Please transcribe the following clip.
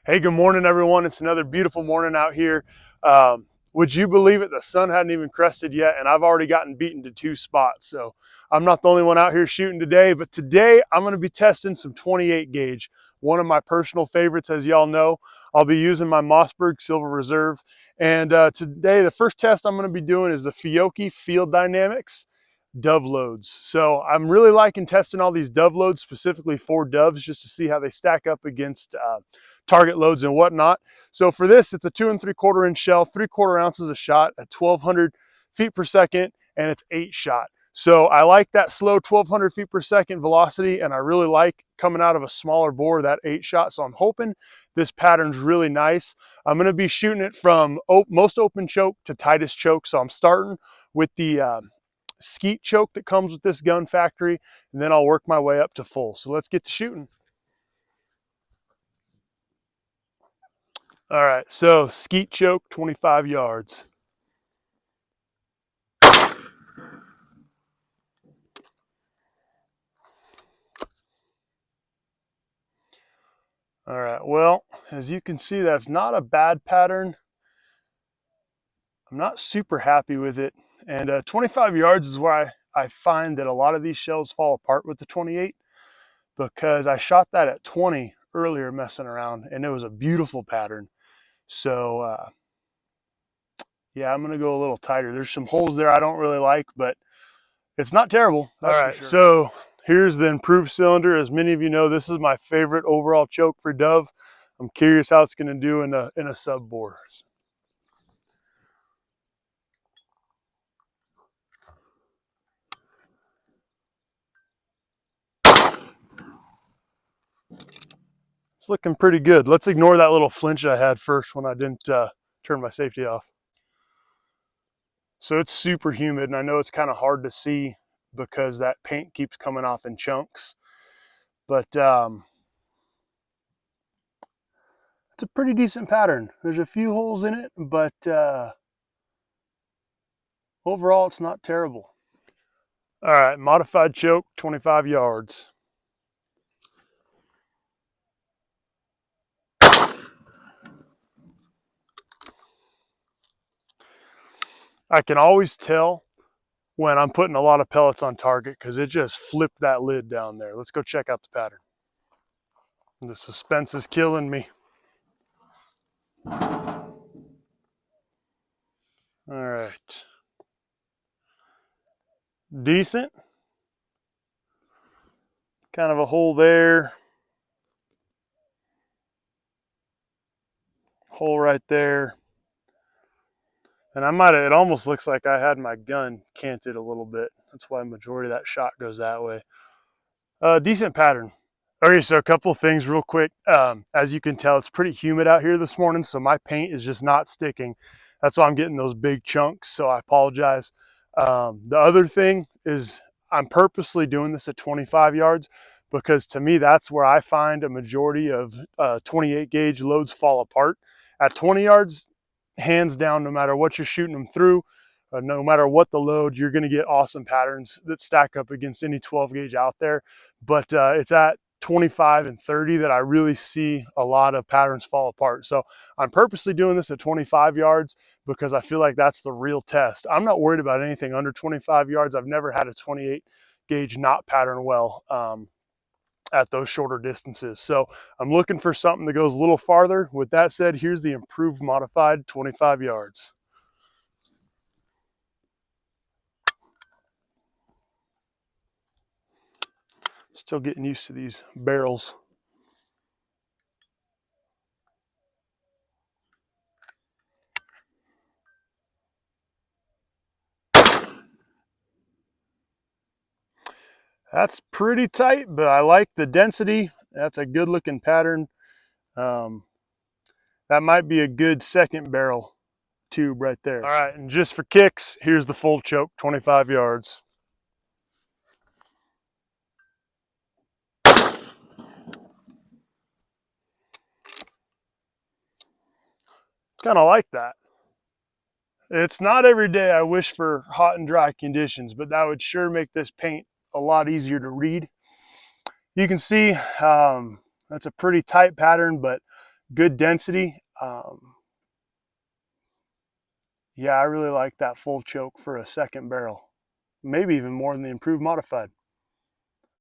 Hey, good morning, everyone. It's another beautiful morning out here. Would you believe it? The sun hadn't even crested yet, and I've already gotten beaten to 2 spots. So I'm not the only one out here shooting today, but today I'm going to be testing some 28 gauge. One of my personal favorites, as y'all know. I'll be using my Mossberg Silver Reserve. And today, the first test I'm going to be doing is the Fiocchi Field Dynamics dove loads. So I'm really liking testing all these dove loads, specifically for doves, just to see how they stack up against target loads and whatnot. So for this, it's a 2 3/4 inch shell, 3/4 ounces a shot at 1,200 feet per second, and it's 8-shot. So I like that slow 1,200 feet per second velocity, and I really like coming out of a smaller bore, that 8-shot. So I'm hoping this pattern's really nice. I'm going to be shooting it from most open choke to tightest choke. So I'm starting with the skeet choke that comes with this gun factory, and then I'll work my way up to full. So let's get to shooting. All right, so skeet choke, 25 yards. All right, well, as you can see, that's not a bad pattern. I'm not super happy with it. And 25 yards is where I find that a lot of these shells fall apart with the 28, because I shot that at 20 earlier messing around, and it was a beautiful pattern. So yeah, I'm gonna go a little tighter. There's some holes there I don't really like, but it's not terrible. All right, sure. So here's the improved cylinder. As many of you know, this is my favorite overall choke for dove. I'm curious how it's going to do in a sub bore. It's looking pretty good. Let's ignore that little flinch I had first when I didn't turn my safety off. So it's super humid, and I know it's kind of hard to see because that paint keeps coming off in chunks. But it's a pretty decent pattern. There's a few holes in it, but overall it's not terrible. All right, modified choke, 25 yards. I can always tell when I'm putting a lot of pellets on target because it just flipped that lid down there. Let's go check out the pattern. The suspense is killing me. All right. Decent. Kind of a hole there. Hole right there. And it almost looks like I had my gun canted a little bit. That's why the majority of that shot goes that way. Decent pattern. Okay, so a couple of things real quick. As you can tell, it's pretty humid out here this morning, so my paint is just not sticking. That's why I'm getting those big chunks, so I apologize. The other thing is I'm purposely doing this at 25 yards because to me, that's where I find a majority of 28 gauge loads fall apart. At 20 yards, hands down, no matter what you're shooting them through, no matter what the load, you're going to get awesome patterns that stack up against any 12 gauge out there. But it's at 25 and 30 that I really see a lot of patterns fall apart. So I'm purposely doing this at 25 yards because I feel like that's the real test. I'm not worried about anything under 25 yards. I've never had a 28 gauge not pattern well at those shorter distances. So I'm looking for something that goes a little farther. With that said, here's the improved modified 25 yards. Still getting used to these barrels. That's pretty tight, but I like the density. That's a good looking pattern. That might be a good second barrel tube right there. All right, and just for kicks, here's the full choke, 25 yards. Kind of like that. It's not every day I wish for hot and dry conditions, but that would sure make this paint a lot easier to read. You can see that's a pretty tight pattern, but Good density. Yeah, I really like that full choke for a second barrel. Maybe even more than the improved modified.